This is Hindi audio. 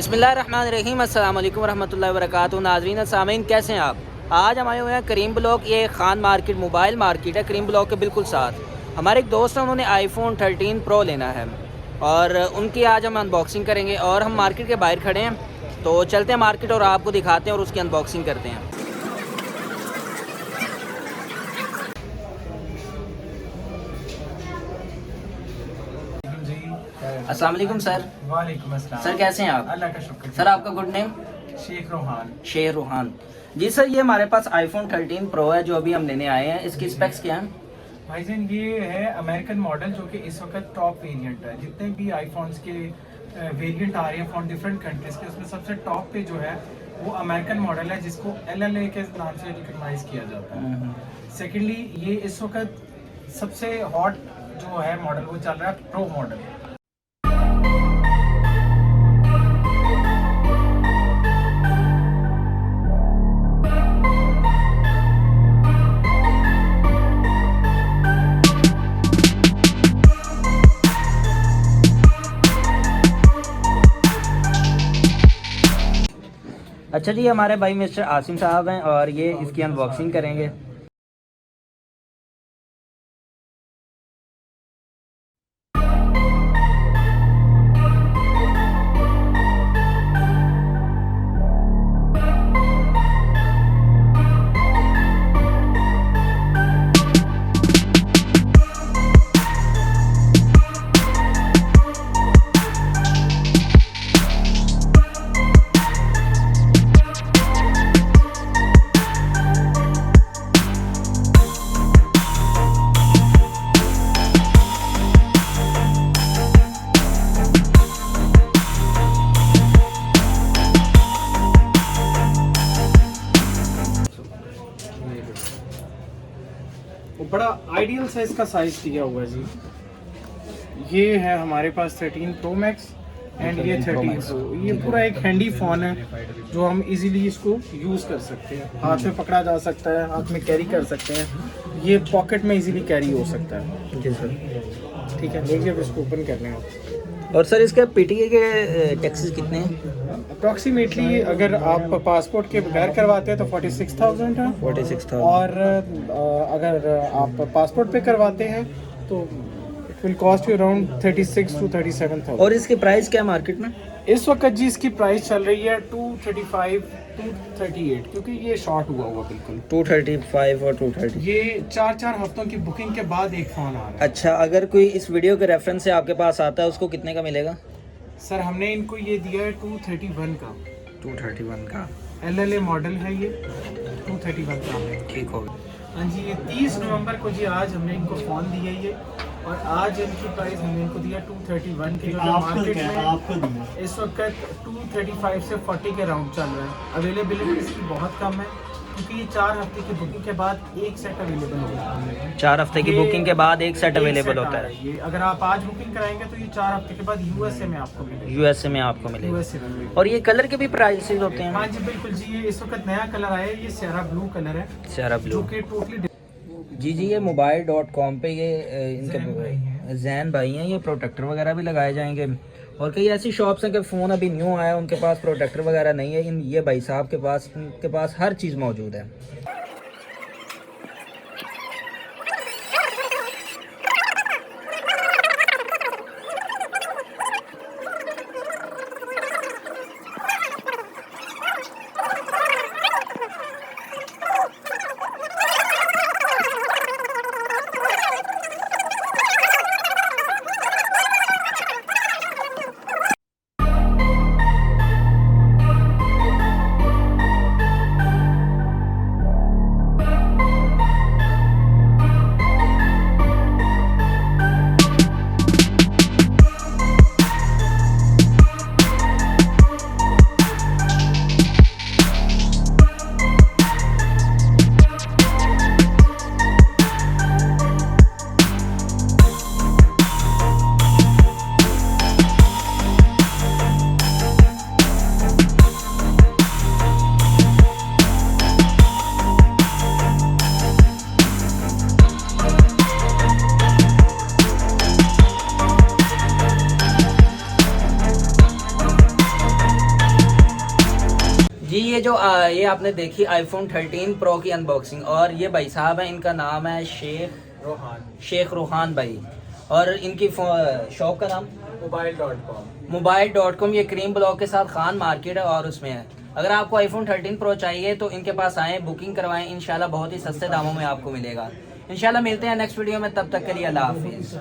बिस्मिल्लाहिर्रहमानिर्रहीम अस्सलाम वालेकुम रहमतुल्लाहि व बरकातुहू। नाज़रीन सामीन, कैसे हैं आप? आज हम आए हुए हैं करीम ब्लॉक। ये खान मार्केट मोबाइल मार्केट है करीम ब्लॉक के बिल्कुल साथ। हमारे एक दोस्त हैं, उन्होंने आईफोन 13 प्रो लेना है और उनकी आज हम अनबॉक्सिंग करेंगे। और हम मार्केट के बाहर खड़े हैं, तो चलते हैं मार्केट और आपको दिखाते हैं और उसकी अनबॉक्सिंग करते हैं। अस्सलाम वालेकुम सर। वालेकुम अस्सलाम। सर कैसे हैं आप? अल्लाह का शुक्र। सर आपका गुड नेम? शेख रोहान। शेर रोहान जी। सर ये हमारे पास आईफोन 13 प्रो है जो अभी हम लेने आए हैं। इसकी स्पेक्स क्या हैं? भाईजान ये है अमेरिकन मॉडल जो कि इस वक्त टॉप वेरिएंट है। जितने भी आईफोन्स के वेरिएंट आ रहे हैं फ्रॉम डिफरेंट कंट्रीज के, उसमें सबसे टॉप पे जो है वो अमेरिकन मॉडल है जिसको LLA के नाम से रिकॉग्नाइज किया जाता है। सेकेंडली ये इस वक्त सबसे हॉट जो है मॉडल वो चल रहा है प्रो मॉडल। अच्छा जी, हमारे भाई मिस्टर आसिम साहब हैं और ये इसकी अनबॉक्सिंग करेंगे। बड़ा आइडियल साइज का साइज दिया हुआ है जी। ये है हमारे पास 13 प्रो मैक्स एंड ये 13 प्रो। ये पूरा एक हैंडी फ़ोन है जो हम इजीली इसको यूज़ कर सकते हैं। हाथ में पकड़ा जा सकता है, हाथ में कैरी कर सकते हैं। ये पॉकेट में इजीली कैरी हो सकता है। जी सर। ठीक है, देखिए अब इसको ओपन करने हैं। और सर इसके PTA के टैक्सेस कितने हैं? अप्रॉक्सीमेटली अगर आप पासपोर्ट के बगैर करवाते हैं तो 46,000 है। 46,000। और अगर आप पासपोर्ट पे करवाते हैं तो it will cost you around 36 to 37,000। और इसकी प्राइस क्या है मार्केट में? इस वक्त जी इसकी प्राइस चल रही है 235 to 38 क्योंकि ये शॉर्ट हुआ बिल्कुल। 235 और 230। ये 4 हफ्तों की बुकिंग के बाद एक फ़ोन आ रहा है। अच्छा, अगर कोई इस वीडियो के रेफरेंस से आपके पास आता है उसको कितने का मिलेगा? सर हमने इनको ये दिया है 231 का। 231 का LLA मॉडल है ये। 231 का है। ठीक होगा। हाँ जी, ये 30 नवंबर को जी आज हमने इनको फ़ोन दिया ये, और आज इनकी प्राइस हमने इनको दिया 231 की, जो मार्केट में इस वक्त 235 से 40 के राउंड चल रहा है। अवेलेबिलिटी इसकी बहुत कम है क्योंकि ये 4 हफ्ते की बुकिंग के बाद एक सेट अवेलेबल होता है। 4 हफ्ते की बुकिंग के बाद एक सेट अवेलेबल होता है। ये अगर आप आज बुकिंग कराएंगे तो ये 4 हफ्ते के बाद USA में आपको मिलेगा। USA में आपको मिलेगा। USA में मिलेगा। और ये कलर के भी प्राइसेस होते हैं? हाँ जी बिल्कुल जी। ये इस वक्त नया कलर आया है, ये स्यारा ब्लू कलर है। स्यारा ब्लू जो कि टोटली जी। ये mobile.com पे ये इनके जैन भाई हैं, ये प्रोटेक्टर वगैरह भी लगाए जाएंगे। और कई ऐसी शॉप्स हैं कि फ़ोन अभी न्यू आया, उनके पास प्रोटेक्टर वगैरह नहीं है। ये भाई साहब के पास हर चीज़ मौजूद है। जी ये जो ये आपने देखी आईफोन 13 प्रो की अनबॉक्सिंग, और ये भाई साहब हैं, इनका नाम है शेख रोहान भाई, और इनकी शॉप का नाम mobile.com। ये क्रीम ब्लॉक के साथ खान मार्केट है और उसमें है। अगर आपको आईफोन 13 प्रो चाहिए तो इनके पास आएँ, बुकिंग करवाएं, इंशाल्लाह बहुत ही सस्ते दामों में आपको मिलेगा। इंशाल्लाह मिलते हैं नेक्स्ट वीडियो में, तब तक के लिए अल्लाह हाफिज़।